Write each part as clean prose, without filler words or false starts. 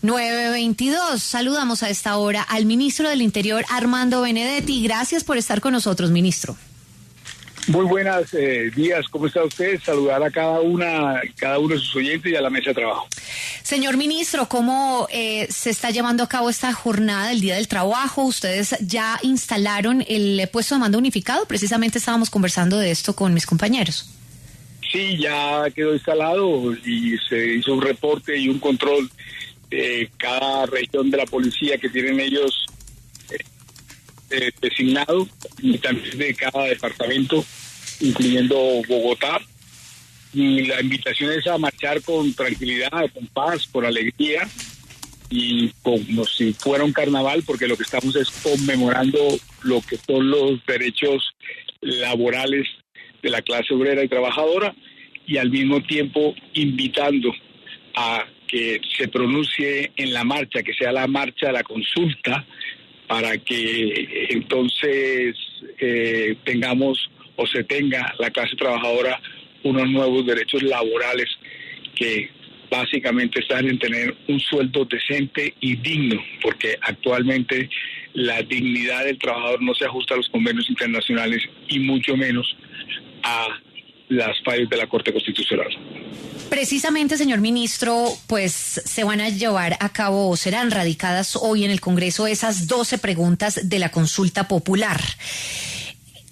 9:22. Saludamos a esta hora al ministro del Interior, Armando Benedetti. Gracias por estar con nosotros, ministro. Muy buenos días, ¿cómo está usted? Saludar a cada uno de sus oyentes y a la mesa de trabajo. Señor ministro, ¿cómo se está llevando a cabo esta jornada del Día del Trabajo? Ustedes ya instalaron el puesto de mando unificado. Precisamente estábamos conversando de esto con mis compañeros. Sí, ya quedó instalado y se hizo un reporte y un control de cada región de la policía que tienen ellos designado, y también de cada departamento, incluyendo Bogotá. Y la invitación es a marchar con tranquilidad, con paz, con alegría y como si fuera un carnaval, porque lo que estamos es conmemorando lo que son los derechos laborales de la clase obrera y trabajadora, y al mismo tiempo invitando a que se pronuncie en la marcha, que sea la marcha de la consulta, para que entonces tengamos o se tenga la clase trabajadora unos nuevos derechos laborales que básicamente están en tener un sueldo decente y digno, porque actualmente la dignidad del trabajador no se ajusta a los convenios internacionales y mucho menos a las fallas de la Corte Constitucional. Precisamente, señor ministro, pues se van a llevar a cabo o serán radicadas hoy en el Congreso esas 12 preguntas de la consulta popular.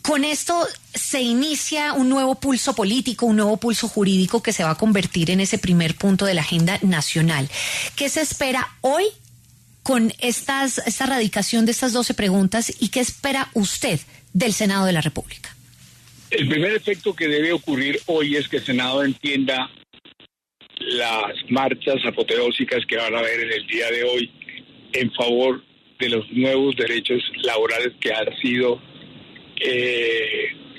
Con esto se inicia un nuevo pulso político, un nuevo pulso jurídico que se va a convertir en ese primer punto de la agenda nacional. ¿Qué se espera hoy con esta radicación de estas 12 preguntas y qué espera usted del Senado de la República? El primer efecto que debe ocurrir hoy es que el Senado entienda las marchas apoteósicas que van a haber en el día de hoy en favor de los nuevos derechos laborales que han sido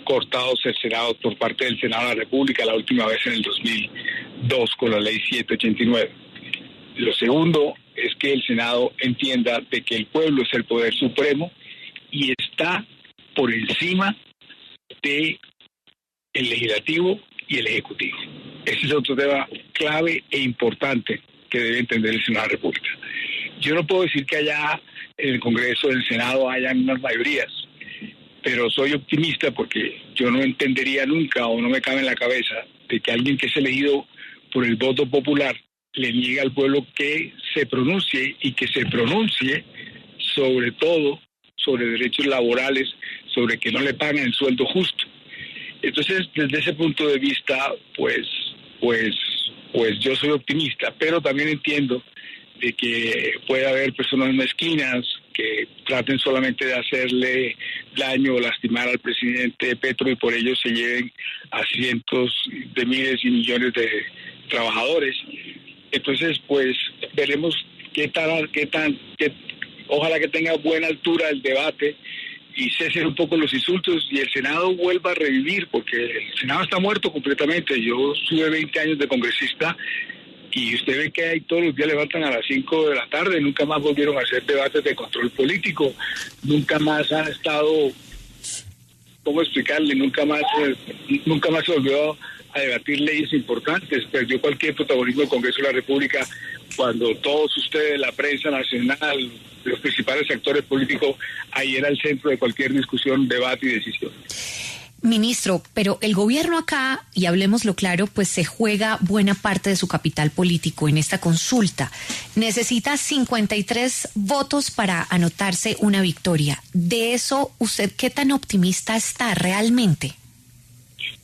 cortados el Senado por parte del Senado de la República la última vez en el 2002 con la ley 789. Lo segundo es que el Senado entienda de que el pueblo es el poder supremo y está por encima de el legislativo y el ejecutivo. Ese es otro tema clave e importante que debe entender el Senado de la República. Yo no puedo decir que allá en el Congreso, en el Senado, hayan unas mayorías, pero soy optimista porque yo no entendería nunca o no me cabe en la cabeza de que alguien que es elegido por el voto popular le niegue al pueblo que se pronuncie y que se pronuncie sobre todo sobre derechos laborales, sobre que no le paguen el sueldo justo. Entonces, desde ese punto de vista, pues yo soy optimista, pero también entiendo de que puede haber personas mezquinas que traten solamente de hacerle daño o lastimar al presidente Petro y por ello se lleven a cientos de miles y millones de trabajadores. Entonces, pues veremos ojalá que tenga buena altura el debate y cesen un poco los insultos y el Senado vuelva a revivir, porque el Senado está muerto completamente. Yo estuve 20 años de congresista y usted ve que ahí todos los días levantan a las 5 de la tarde, nunca más volvieron a hacer debates de control político, nunca más han estado, ¿cómo explicarle? Nunca más se volvió a debatir leyes importantes, perdió cualquier protagonismo del Congreso de la República cuando todos ustedes, la prensa nacional, los principales actores políticos, ahí era el centro de cualquier discusión, debate y decisión. Ministro, pero el gobierno acá, y hablemoslo claro, pues se juega buena parte de su capital político en esta consulta. Necesita 53 votos para anotarse una victoria. De eso, ¿usted qué tan optimista está realmente?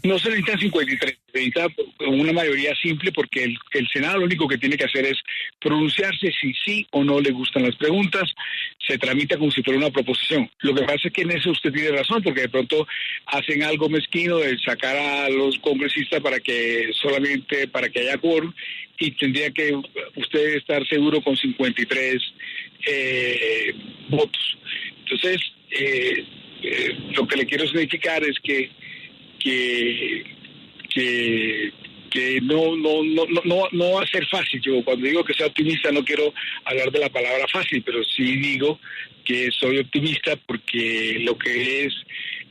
No se necesitan 53, se necesita una mayoría simple porque el Senado lo único que tiene que hacer es pronunciarse si sí o no le gustan las preguntas, se tramita como si fuera una proposición. Lo que pasa es que en eso usted tiene razón, porque de pronto hacen algo mezquino de sacar a los congresistas para que haya quórum, y tendría que usted estar seguro con 53 votos. Entonces, lo que le quiero significar es que no va a ser fácil. Yo cuando digo que sea optimista no quiero hablar de la palabra fácil, pero sí digo que soy optimista porque lo que es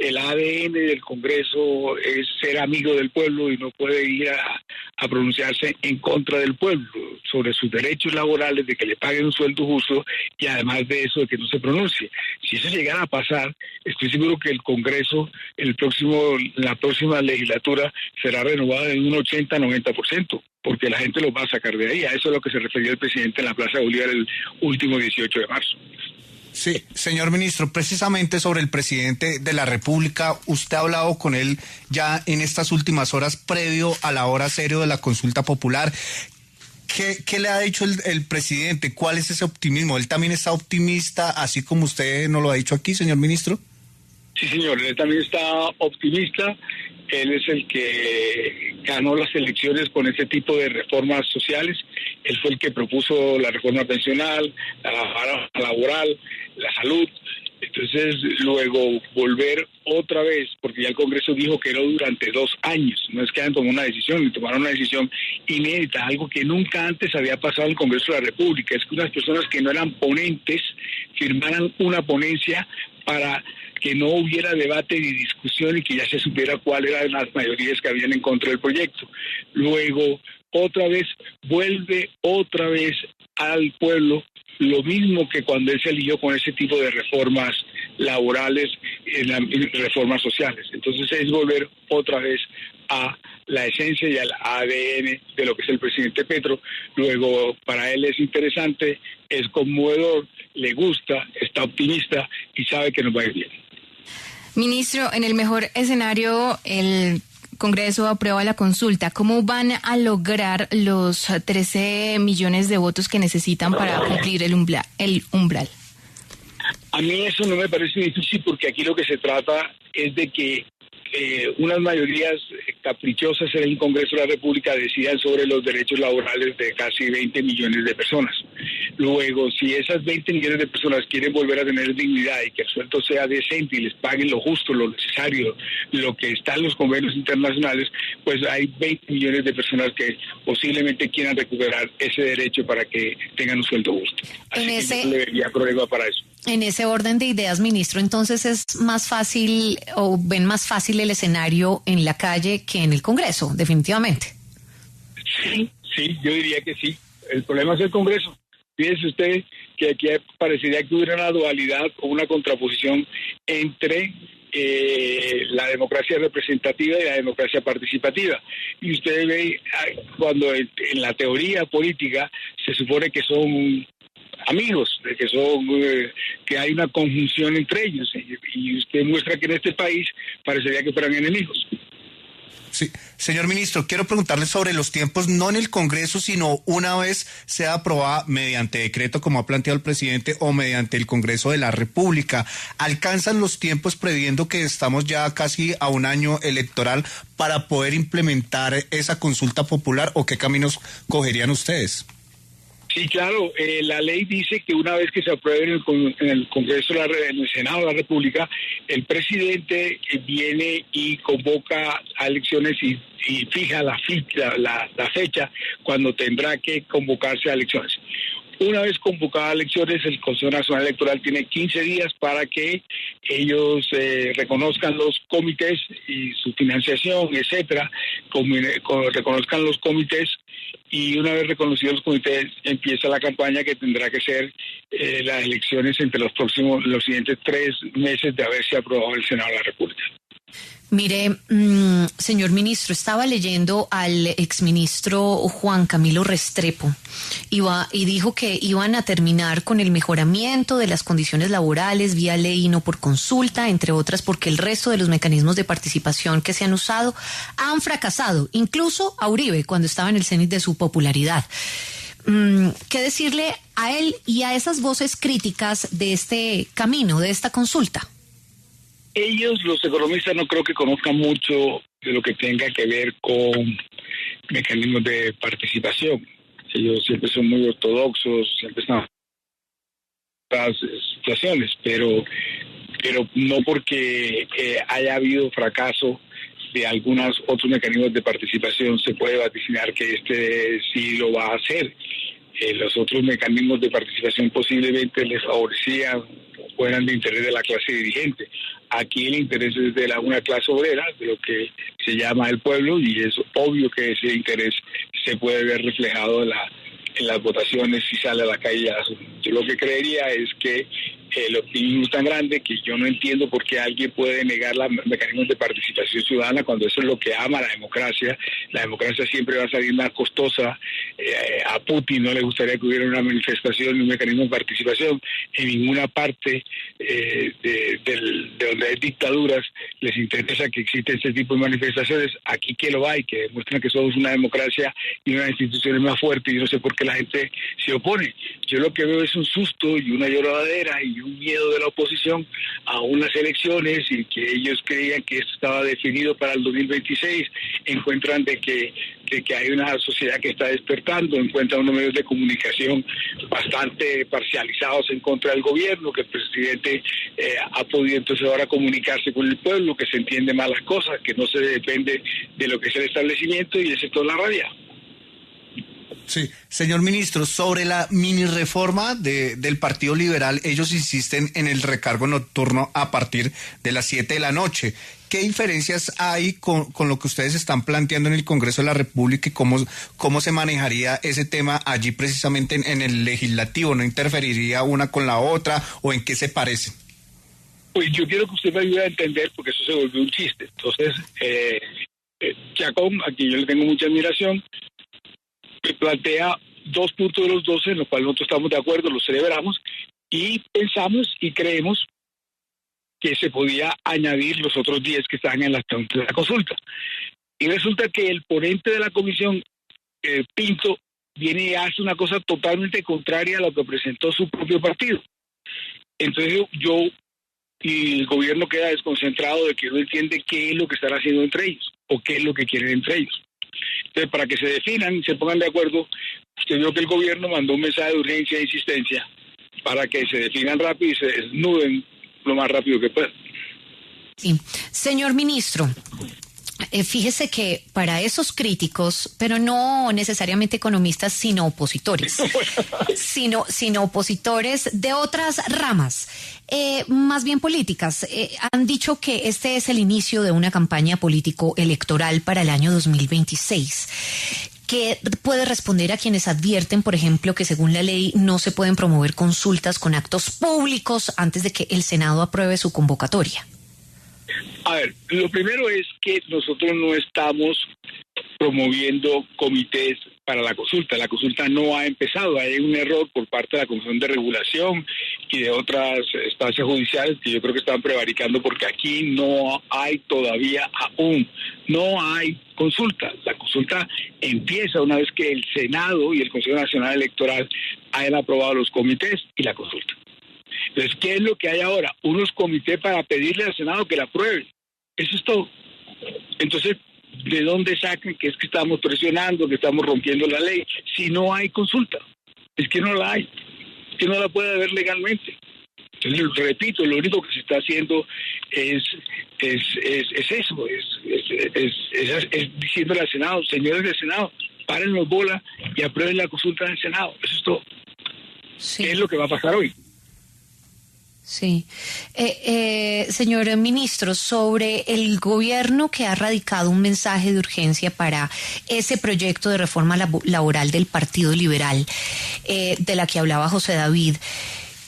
el ADN del Congreso es ser amigo del pueblo y no puede ir a pronunciarse en contra del pueblo sobre sus derechos laborales, de que le paguen un sueldo justo y además de eso de que no se pronuncie. Si eso llegara a pasar, estoy seguro que el Congreso, la próxima legislatura será renovada en un 80-90%, porque la gente los va a sacar de ahí. A eso es lo que se refería el presidente en la Plaza de Bolívar el último 18 de marzo. Sí, señor ministro, precisamente sobre el presidente de la República, usted ha hablado con él ya en estas últimas horas previo a la hora cero de la consulta popular. ¿Qué le ha dicho el presidente? ¿Cuál es ese optimismo? ¿Él también está optimista, así como usted nos lo ha dicho aquí, señor ministro? Sí, señor, él también está optimista. Él es el que ganó las elecciones con ese tipo de reformas sociales. Él fue el que propuso la reforma pensional, la laboral, la salud. Entonces, luego volver otra vez, porque ya el Congreso dijo que no durante 2 años, no es que hayan tomado una decisión, ni tomaron una decisión inédita, algo que nunca antes había pasado en el Congreso de la República, es que unas personas que no eran ponentes firmaran una ponencia para que no hubiera debate ni discusión y que ya se supiera cuáles eran las mayorías que habían en contra del proyecto. Luego, vuelve otra vez al pueblo lo mismo que cuando él se alió con ese tipo de reformas laborales, reformas sociales. Entonces es volver otra vez a la esencia y al ADN de lo que es el presidente Petro. Luego, para él es interesante, es conmovedor, le gusta, está optimista y sabe que nos va a ir bien. Ministro, en el mejor escenario, el Congreso aprueba la consulta. ¿Cómo van a lograr los 13 millones de votos que necesitan para cumplir el umbral? A mí eso no me parece difícil, porque aquí lo que se trata es de que unas mayorías caprichosas en el Congreso de la República decidan sobre los derechos laborales de casi 20 millones de personas. Luego, si esas 20 millones de personas quieren volver a tener dignidad y que el sueldo sea decente y les paguen lo justo, lo necesario, lo que está en los convenios internacionales, pues hay 20 millones de personas que posiblemente quieran recuperar ese derecho para que tengan un sueldo justo. Así que yo le vería problema para eso. En ese orden de ideas, ministro, entonces es más fácil o ven más fácil el escenario en la calle que en el Congreso, definitivamente. Sí, yo diría que sí. El problema es el Congreso. Fíjese usted que aquí parecería que hubiera una dualidad o una contraposición entre la democracia representativa y la democracia participativa. Y usted ve cuando en la teoría política se supone que son amigos, de que hay una conjunción entre ellos, y usted muestra que en este país parecería que fueran enemigos. Sí, señor ministro, quiero preguntarle sobre los tiempos, no en el Congreso, sino una vez sea aprobada mediante decreto, como ha planteado el presidente, o mediante el Congreso de la República. ¿Alcanzan los tiempos, previendo que estamos ya casi a un año electoral, para poder implementar esa consulta popular, o qué caminos cogerían ustedes? Sí, claro, la ley dice que una vez que se apruebe en el Congreso, en el Senado de la República, el presidente viene y convoca a elecciones y fija la fecha cuando tendrá que convocarse a elecciones. Una vez convocadas a elecciones, el Consejo Nacional Electoral tiene 15 días para que ellos reconozcan los comités y su financiación, etcétera, reconozcan los comités, y una vez reconocidos los comités empieza la campaña, que tendrá que ser las elecciones entre los siguientes 3 meses de haberse aprobado el Senado de la República. Mire, señor ministro, estaba leyendo al exministro Juan Camilo Restrepo y dijo que iban a terminar con el mejoramiento de las condiciones laborales vía ley y no por consulta, entre otras porque el resto de los mecanismos de participación que se han usado han fracasado, incluso a Uribe cuando estaba en el cenit de su popularidad. ¿Qué decirle a él y a esas voces críticas de este camino, de esta consulta? Ellos, los economistas, no creo que conozcan mucho de lo que tenga que ver con mecanismos de participación. Ellos siempre son muy ortodoxos, siempre están en las situaciones, pero no porque haya habido fracaso de algunos otros mecanismos de participación se puede vaticinar que este sí lo va a hacer. Los otros mecanismos de participación posiblemente les favorecían o eran de interés de la clase dirigente. Aquí el interés es de una clase obrera, de lo que se llama el pueblo, y es obvio que ese interés se puede ver reflejado en las votaciones si sale a la calle. Yo lo que creería es que el optimismo es tan grande que yo no entiendo por qué alguien puede negar los mecanismos de participación ciudadana cuando eso es lo que ama la democracia. La democracia siempre va a salir más costosa. A Putin no le gustaría que hubiera una manifestación y un mecanismo de participación. En ninguna parte de donde hay dictaduras les interesa que existen ese tipo de manifestaciones. Aquí que lo hay, que demuestran que somos una democracia y unas instituciones más fuertes, y no sé por qué la gente se opone. Yo lo que veo es un susto y una lloradera y un miedo de la oposición a unas elecciones, y que ellos creían que esto estaba definido para el 2026, encuentran de que hay una sociedad que está despertando, encuentran unos medios de comunicación bastante parcializados en contra del gobierno, que el presidente ha podido entonces ahora comunicarse con el pueblo, que se entiende mal las cosas, que no se depende de lo que es el establecimiento, y ese es toda la rabia. Sí, señor ministro, sobre la mini reforma del Partido Liberal, ellos insisten en el recargo nocturno a partir de las 7 de la noche. ¿Qué diferencias hay con lo que ustedes están planteando en el Congreso de la República y cómo se manejaría ese tema allí precisamente en el legislativo? ¿No interferiría una con la otra o en qué se parecen? Pues yo quiero que usted me ayude a entender, porque eso se volvió un chiste. Entonces, Chacón, a quien yo le tengo mucha admiración, plantea 2 puntos de los 12 en los cuales nosotros estamos de acuerdo, los celebramos, y pensamos y creemos que se podía añadir los otros 10 que estaban en la consulta. Y resulta que el ponente de la comisión, Pinto, viene y hace una cosa totalmente contraria a lo que presentó su propio partido. Entonces yo y el gobierno queda desconcentrado de que no entiende qué es lo que están haciendo entre ellos o qué es lo que quieren entre ellos. Entonces, para que se definan y se pongan de acuerdo, usted vio que el gobierno mandó un mensaje de urgencia e insistencia para que se definan rápido y se desnuden lo más rápido que puedan. Sí. Señor ministro, fíjese que para esos críticos, pero no necesariamente economistas, sino opositores, sino opositores de otras ramas, más bien políticas, han dicho que este es el inicio de una campaña político-electoral para el año 2026. ¿Qué puede responder a quienes advierten, por ejemplo, que según la ley no se pueden promover consultas con actos públicos antes de que el Senado apruebe su convocatoria? A ver, lo primero es que nosotros no estamos promoviendo comités para la consulta. La consulta no ha empezado. Hay un error por parte de la Comisión de Regulación y de otras instancias judiciales que yo creo que están prevaricando, porque aquí no hay todavía no hay consulta. La consulta empieza una vez que el Senado y el Consejo Nacional Electoral hayan aprobado los comités y la consulta. Entonces, ¿qué es lo que hay ahora? Unos comités para pedirle al Senado que la apruebe. Eso es todo. Entonces, ¿de dónde sacan que es que estamos presionando, que estamos rompiendo la ley? Si no hay consulta, es que no la hay, es que no la puede haber legalmente. Entonces, repito, lo único que se está haciendo es eso, es diciéndole al Senado, señores del Senado, paren los bolas y aprueben la consulta del Senado. Eso es todo. Sí. ¿Qué es lo que va a pasar hoy? Sí. Señor ministro, sobre el gobierno que ha radicado un mensaje de urgencia para ese proyecto de reforma laboral del Partido Liberal, de la que hablaba José David,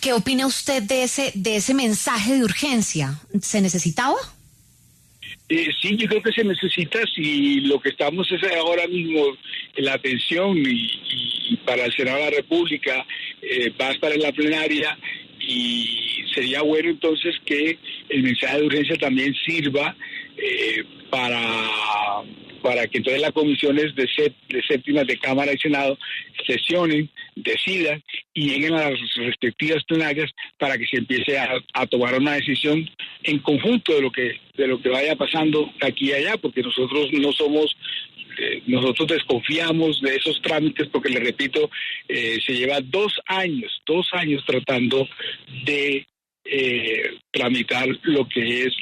¿qué opina usted de ese mensaje de urgencia? ¿Se necesitaba? Sí, yo creo que se necesita. Si lo que estamos es ahora mismo la atención y para el Senado de la República va a estar en la plenaria, y sería bueno entonces que el mensaje de urgencia también sirva para que entonces las comisiones de séptimas de Cámara y Senado sesionen, decidan y lleguen a las respectivas plenarias para que se empiece a tomar una decisión en conjunto de lo que vaya pasando aquí y allá, porque nosotros nosotros desconfiamos de esos trámites porque, le repito, se lleva 2 años tratando de tramitar lo que es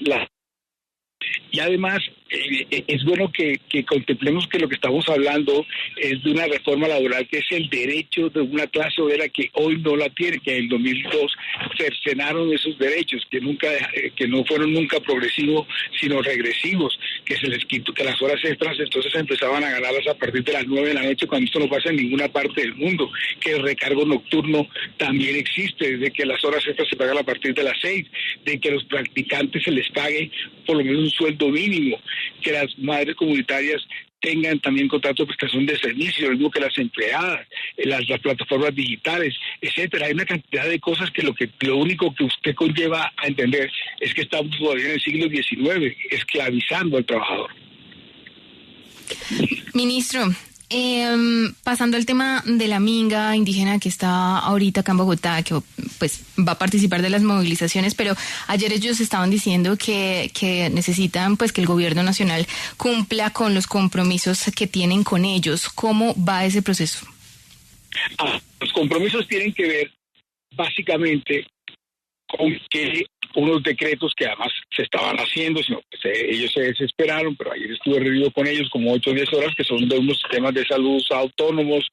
y además es bueno que contemplemos que lo que estamos hablando es de una reforma laboral que es el derecho de una clase obrera que hoy no la tiene, que en el 2002 cercenaron esos derechos, que no fueron nunca progresivos, sino regresivos, que se les quitó, que las horas extras entonces empezaban a ganarlas a partir de las 9 de la noche, cuando esto no pasa en ninguna parte del mundo, que el recargo nocturno también existe, de que las horas extras se pagan a partir de las 6, de que a los practicantes se les pague por lo menos un sueldo mínimo, que las madres comunitarias tengan también contrato de prestación de servicios, lo mismo que las empleadas, las plataformas digitales, etcétera. Hay una cantidad de cosas que lo único que usted conlleva a entender es que estamos todavía en el siglo XIX, esclavizando al trabajador. Ministro, pasando al tema de la minga indígena que está ahorita acá en Bogotá, que pues va a participar de las movilizaciones, pero ayer ellos estaban diciendo que necesitan pues que el gobierno nacional cumpla con los compromisos que tienen con ellos. ¿Cómo va ese proceso? Los compromisos tienen que ver básicamente con que unos decretos que además se estaban haciendo, sino que ellos se desesperaron, pero ayer estuve reunido con ellos como 8 o 10 horas, que son de unos sistemas de salud autónomos,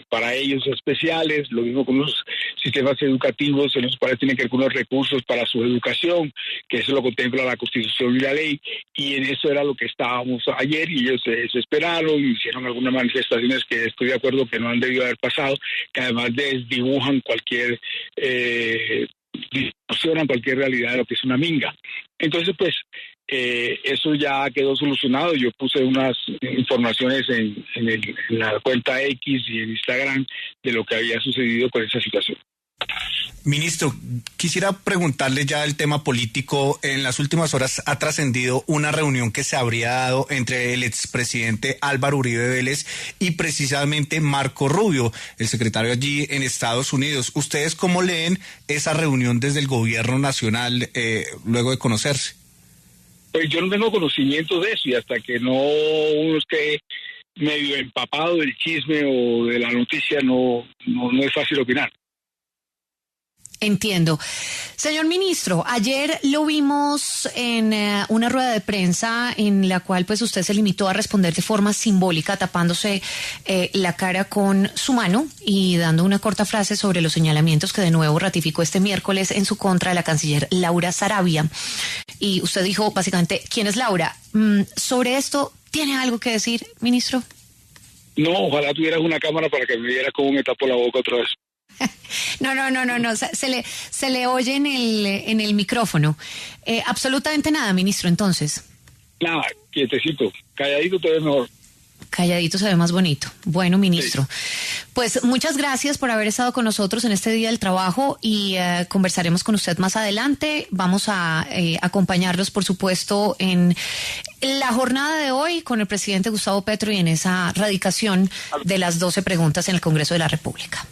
para ellos especiales, lo mismo con los sistemas educativos en los cuales tienen que ver con los recursos para su educación, que eso lo contempla la Constitución y la ley, y en eso era lo que estábamos ayer, y ellos se desesperaron, hicieron algunas manifestaciones que estoy de acuerdo que no han debido haber pasado, que además desdibujan cualquier distorsionan cualquier realidad de lo que es una minga. Entonces, pues, eso ya quedó solucionado. Yo puse unas informaciones en la cuenta X y en Instagram de lo que había sucedido con esa situación. Ministro, quisiera preguntarle ya el tema político. En las últimas horas ha trascendido una reunión que se habría dado entre el expresidente Álvaro Uribe Vélez y precisamente Marco Rubio, el secretario allí en Estados Unidos. ¿Ustedes cómo leen esa reunión desde el gobierno nacional luego de conocerse? Pues yo no tengo conocimiento de eso, y hasta que no uno esté medio empapado del chisme o de la noticia no es fácil opinar. Entiendo. Señor ministro, ayer lo vimos en una rueda de prensa en la cual pues usted se limitó a responder de forma simbólica, tapándose la cara con su mano y dando una corta frase sobre los señalamientos que de nuevo ratificó este miércoles en su contra la canciller Laura Sarabia. Y usted dijo básicamente, ¿quién es Laura? Sobre esto, ¿tiene algo que decir, ministro? No, ojalá tuvieras una cámara para que me viera cómo me tapo la boca otra vez. No, se le oye en el micrófono. Absolutamente nada, ministro, entonces. Nada, quietecito, calladito te ves mejor. Calladito se ve más bonito. Bueno, ministro, pues muchas gracias por haber estado con nosotros en este Día del Trabajo y conversaremos con usted más adelante. Vamos a acompañarlos, por supuesto, en la jornada de hoy con el presidente Gustavo Petro y en esa radicación de las 12 preguntas en el Congreso de la República.